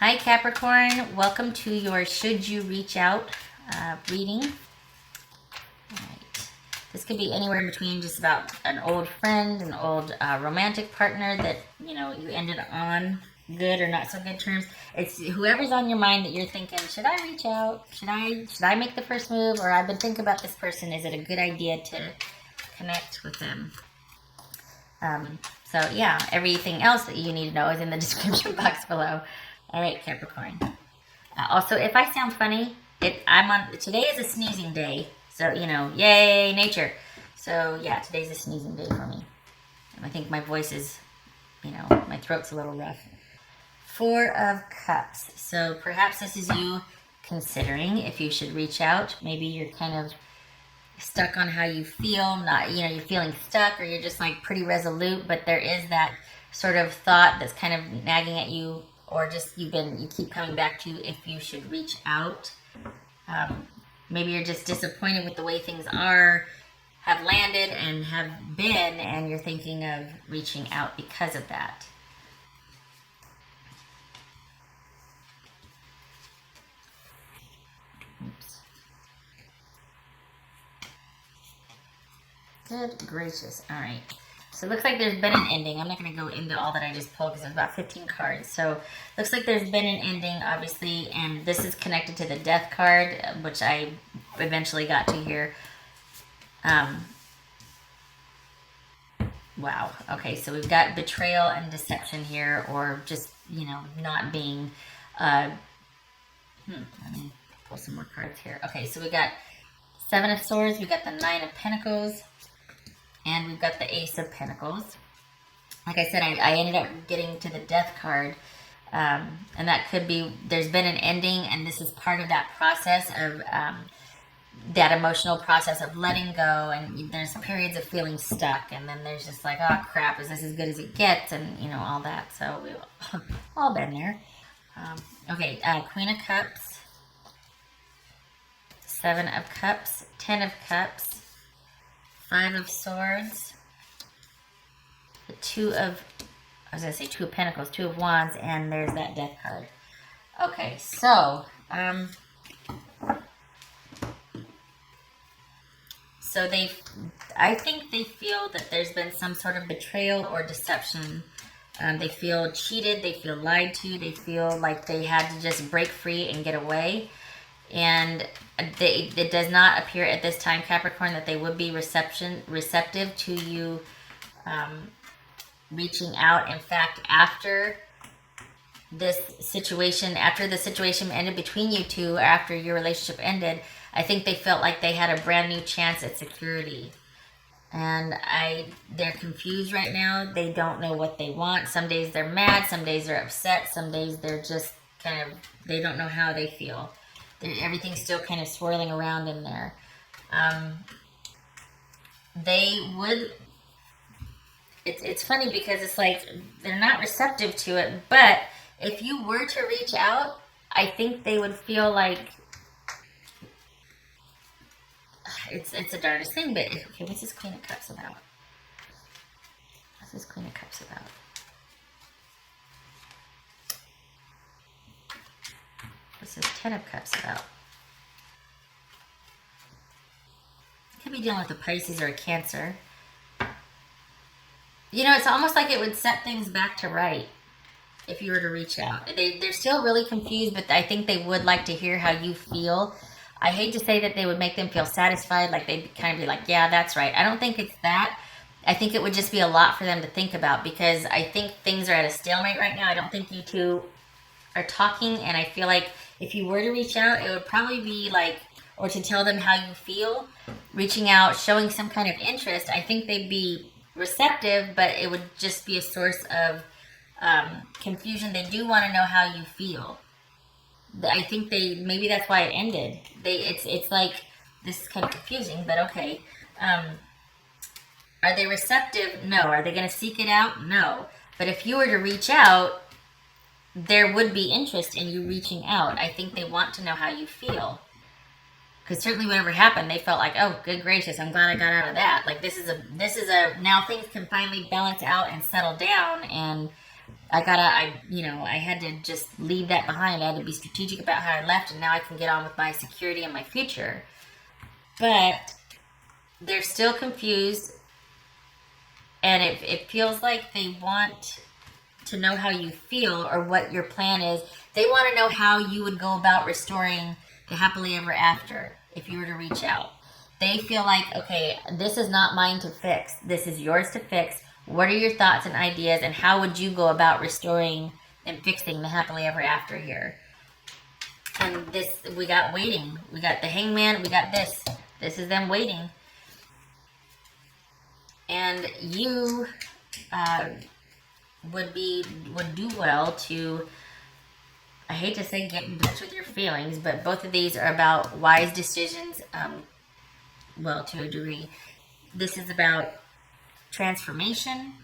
Hi Capricorn, welcome to your Should You Reach Out reading. Alright. This could be anywhere in between just about an old friend, an old romantic partner that, you ended on good or not so good terms. It's whoever's on your mind that you're thinking, should I reach out? Should I make the first move? Or I've been thinking about this person. Is it a good idea to connect with them? So yeah, everything else that you need to know is in the description box below. All right, Capricorn. Also, if I sound funny, today is a sneezing day. So, yay, nature. So yeah, today's a sneezing day for me. And I think my voice is, my throat's a little rough. Four of Cups. So perhaps this is you considering if you should reach out. Maybe you're kind of stuck on how you feel, you're feeling stuck, or you're just like pretty resolute, but there is that sort of thought that's kind of nagging at you, or just you keep coming back to if you should reach out. Maybe you're just disappointed with the way things have landed and have been, and you're thinking of reaching out because of that. Oops. Good gracious. All right. So it looks like there's been an ending. I'm not going to go into all that I just pulled because there's about 15 cards. So looks like there's been an ending, obviously, and this is connected to the Death card, which I eventually got to here. Wow. Okay, so we've got betrayal and deception here, or just, not being... let me pull some more cards here. Okay, so we got Seven of Swords, we got the Nine of Pentacles, and we've got the Ace of Pentacles. Like I said, I ended up getting to the Death card. And that could be, there's been an ending, and this is part of that process of, that emotional process of letting go. And there's periods of feeling stuck. And then there's just like, oh crap, is this as good as it gets? And, all that. So we've all been there. Okay, Queen of Cups. Seven of Cups. 10 of Cups. Five of Swords, the Two of Pentacles, Two of Wands, and there's that Death card. Okay, so, I think they feel that there's been some sort of betrayal or deception. They feel cheated, they feel lied to, they feel like they had to just break free and get away. And it does not appear at this time, Capricorn, that they would be receptive to you reaching out. In fact, after the situation ended between you two, or after your relationship ended, I think they felt like they had a brand new chance at security. And they're confused right now. They don't know what they want. Some days they're mad, some days they're upset, some days they're just they don't know how they feel. Everything's still kind of swirling around in there. It's funny because it's like they're not receptive to it, but if you were to reach out, I think they would feel like it's the darndest thing. But okay, what's this Queen of Cups about? What's this Queen of Cups about? What's this Ten of Cups about? Could be dealing with a Pisces or a Cancer. It's almost like it would set things back to right if you were to reach out. They're still really confused, but I think they would like to hear how you feel. I hate to say that they would make them feel satisfied, like they'd kind of be like, yeah, that's right. I don't think it's that. I think it would just be a lot for them to think about, because I think things are at a stalemate right now. I don't think you two are talking, and I feel like if you were to reach out, it would probably be like, or to tell them how you feel, reaching out, showing some kind of interest. I think they'd be receptive, but it would just be a source of confusion. They do want to know how you feel. I think maybe that's why it ended. It's like, this is kind of confusing, but okay. Are they receptive? No. Are they going to seek it out? No. But if you were to reach out, there would be interest in you reaching out. I think they want to know how you feel. Because certainly whatever happened, they felt like, oh, good gracious, I'm glad I got out of that. Like, this is a now things can finally balance out and settle down, and I had to just leave that behind. I had to be strategic about how I left, and now I can get on with my security and my future. But they're still confused, and it feels like they want to know how you feel or what your plan is. They want to know how you would go about restoring the happily ever after if you were to reach out. They feel like, okay, this is not mine to fix. This is yours to fix. What are your thoughts and ideas, and how would you go about restoring and fixing the happily ever after here? And this, we got waiting. We got the hangman. We got this. This is them waiting. And you would do well to, I hate to say get in touch with your feelings, but both of these are about wise decisions. Well, to a degree. This is about transformation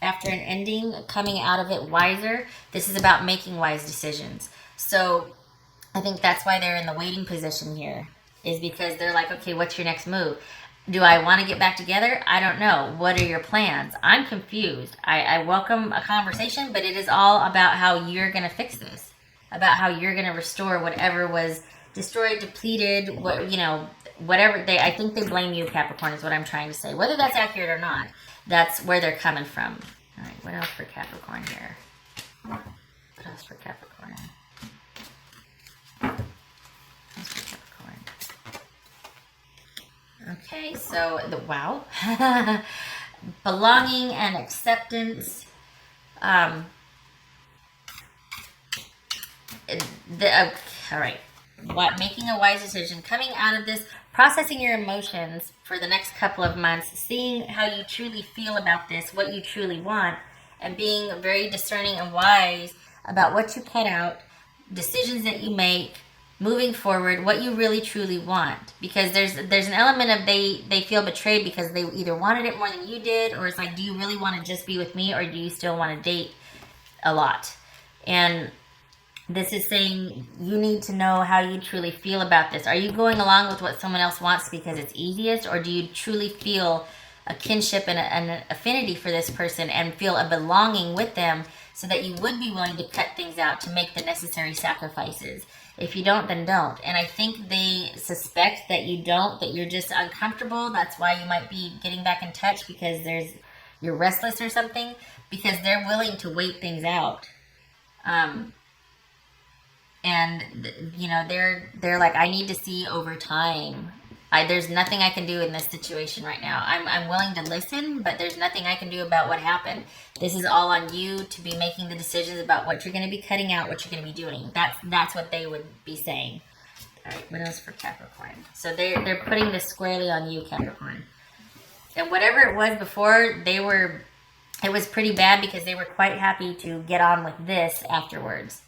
after an ending, coming out of it wiser. This is about making wise decisions. So I think that's why they're in the waiting position here, is because they're like, okay, what's your next move? Do I want to get back together? I don't know. What are your plans? I'm confused. I welcome a conversation, but it is all about how you're going to fix this, about how you're going to restore whatever was destroyed, depleted, whatever. I think they blame you, Capricorn, is what I'm trying to say. Whether that's accurate or not, that's where they're coming from. All right, what else for Capricorn here? What else for Capricorn? Okay, so wow. Belonging and acceptance. All right. Making a wise decision, coming out of this, processing your emotions for the next couple of months, seeing how you truly feel about this, what you truly want, and being very discerning and wise about what you cut out, decisions that you make, moving forward, what you really truly want. Because there's an element of they feel betrayed because they either wanted it more than you did, or it's like, do you really want to just be with me, or do you still want to date a lot? And this is saying you need to know how you truly feel about this. Are you going along with what someone else wants because it's easiest, or do you truly feel a kinship and an affinity for this person and feel a belonging with them so that you would be willing to cut things out to make the necessary sacrifices? If you don't, then don't. And I think they suspect that you don't, that you're just uncomfortable. That's why you might be getting back in touch, because you're restless or something, because they're willing to wait things out. And they're like, I need to see over time. There's nothing I can do in this situation right now. I'm willing to listen, but there's nothing I can do about what happened. This is all on you to be making the decisions about what you're going to be cutting out, what you're going to be doing. That's what they would be saying. All right, what else for Capricorn? So they're putting this squarely on you, Capricorn. And whatever it was before, it was pretty bad, because they were quite happy to get on with this afterwards.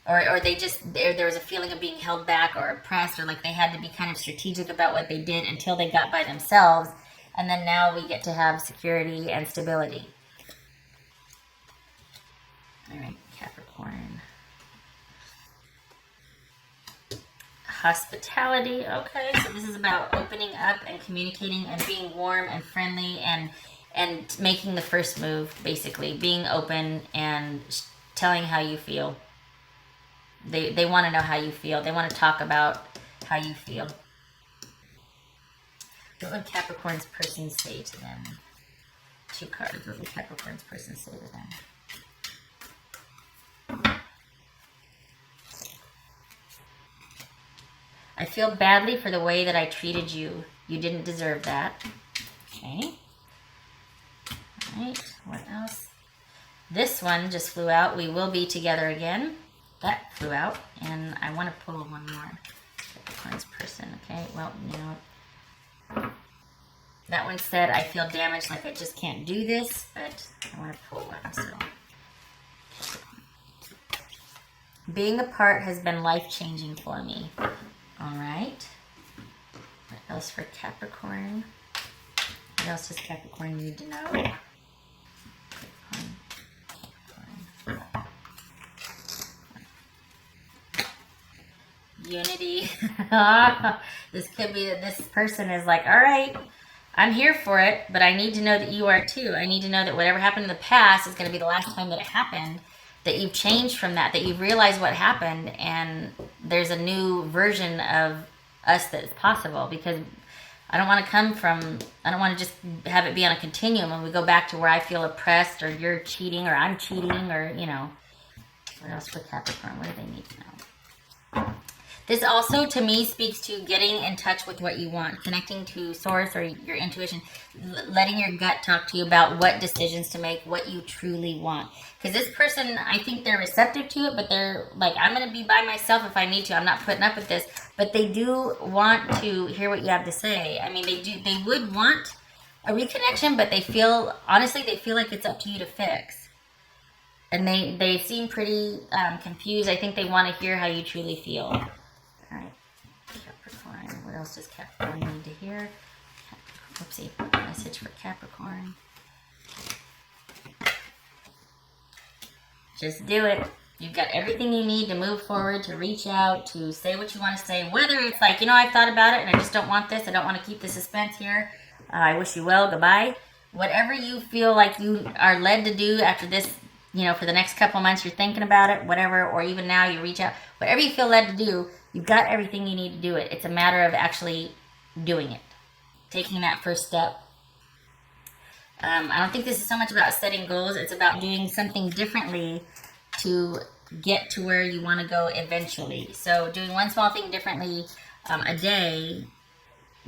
Or there was a feeling of being held back or oppressed, or like they had to be kind of strategic about what they did until they got by themselves. And then now we get to have security and stability. All right, Capricorn. Hospitality. Okay, so this is about opening up and communicating and being warm and friendly and making the first move, basically. Being open and telling how you feel. They want to know how you feel. They want to talk about how you feel. What would Capricorn's person say to them? 2 cards. What would Capricorn's person say to them? I feel badly for the way that I treated you. You didn't deserve that. Okay. All right. What else? This one just flew out. We will be together again. That flew out, and I want to pull one more. Capricorn's person, okay? Well, that one said, I feel damaged, like I just can't do this, but I want to pull one, so. Being apart has been life-changing for me. All right. What else for Capricorn? What else does Capricorn need to know? Unity. This could be that this person is like, all right, I'm here for it, but I need to know that you are too. I need to know that whatever happened in the past is going to be the last time that it happened, that you've changed from that you've realized what happened, and there's a new version of us that's possible, because I don't want to just have it be on a continuum and we go back to where I feel oppressed, or you're cheating, or I'm cheating, or, what else for Capricorn? What do they need to know? This also, to me, speaks to getting in touch with what you want, connecting to source or your intuition, letting your gut talk to you about what decisions to make, what you truly want. Because this person, I think they're receptive to it, but they're like, I'm going to be by myself if I need to. I'm not putting up with this. But they do want to hear what you have to say. I mean, they would want a reconnection, but honestly, they feel like it's up to you to fix. And they seem pretty confused. I think they want to hear how you truly feel. All right, Capricorn. What else does Capricorn need to hear? Oopsie, message for Capricorn. Just do it. You've got everything you need to move forward, to reach out, to say what you want to say. Whether it's like, I've thought about it and I just don't want this. I don't want to keep the suspense here. I wish you well. Goodbye. Whatever you feel like you are led to do after this, for the next couple months, you're thinking about it, whatever, or even now you reach out. Whatever you feel led to do, you've got everything you need to do it. It's a matter of actually doing it, taking that first step. I don't think this is so much about setting goals. It's about doing something differently to get to where you want to go eventually. So doing one small thing differently a day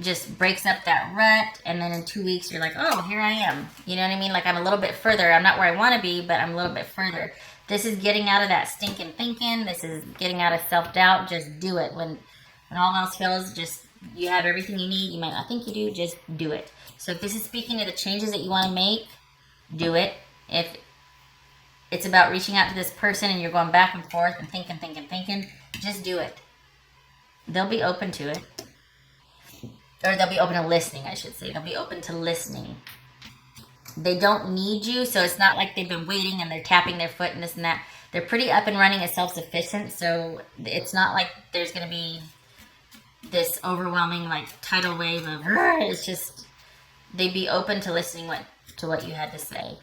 just breaks up that rut, and then in 2 weeks you're like, oh, here I am. You know what I mean? Like, I'm a little bit further. I'm not where I want to be, but I'm a little bit further. This is getting out of that stinking thinking. This is getting out of self-doubt. Just do it. When all else fails, just, you have everything you need. You might not think you do, just do it. So if this is speaking to the changes that you want to make, do it. If it's about reaching out to this person and you're going back and forth and thinking, just do it. They'll be open to it. Or they'll be open to listening, I should say. They'll be open to listening. They don't need you, so it's not like they've been waiting and they're tapping their foot and this and that. They're pretty up and running and self-sufficient, so it's not like there's going to be this overwhelming, like, tidal wave of, it's just, they'd be open to listening to what you had to say.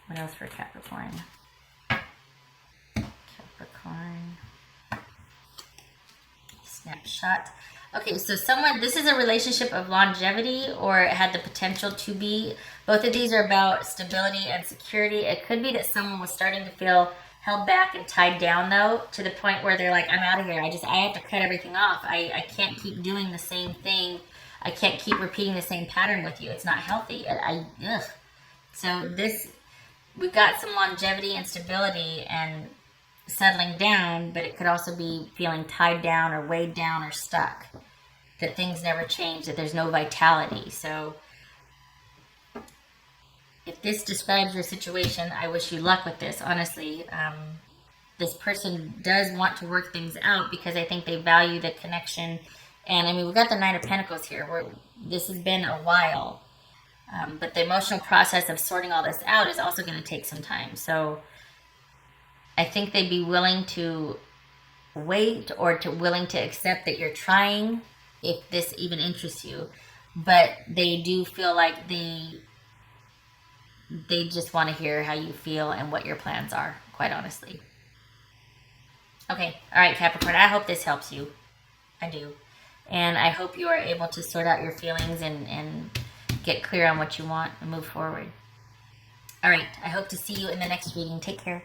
What else for Capricorn? Capricorn. Snapshot. Okay, so this is a relationship of longevity, or it had the potential to be. Both of these are about stability and security. It could be that someone was starting to feel held back and tied down, though, to the point where they're like, I'm out of here. I have to cut everything off. I can't keep doing the same thing. I can't keep repeating the same pattern with you. It's not healthy. Ugh. So we've got some longevity and stability and settling down, but it could also be feeling tied down or weighed down or stuck, that things never change, that there's no vitality. So if this describes your situation, I wish you luck with this, honestly. This person does want to work things out because I think they value the connection. And I mean, we've got the Nine of Pentacles here, where this has been a while. But the emotional process of sorting all this out is also going to take some time. So I think they'd be willing to wait, or willing to accept that you're trying, if this even interests you. But they do feel like they just want to hear how you feel and what your plans are, quite honestly. Okay, all right, Capricorn, I hope this helps you. I do. And I hope you are able to sort out your feelings and get clear on what you want and move forward. All right, I hope to see you in the next reading. Take care.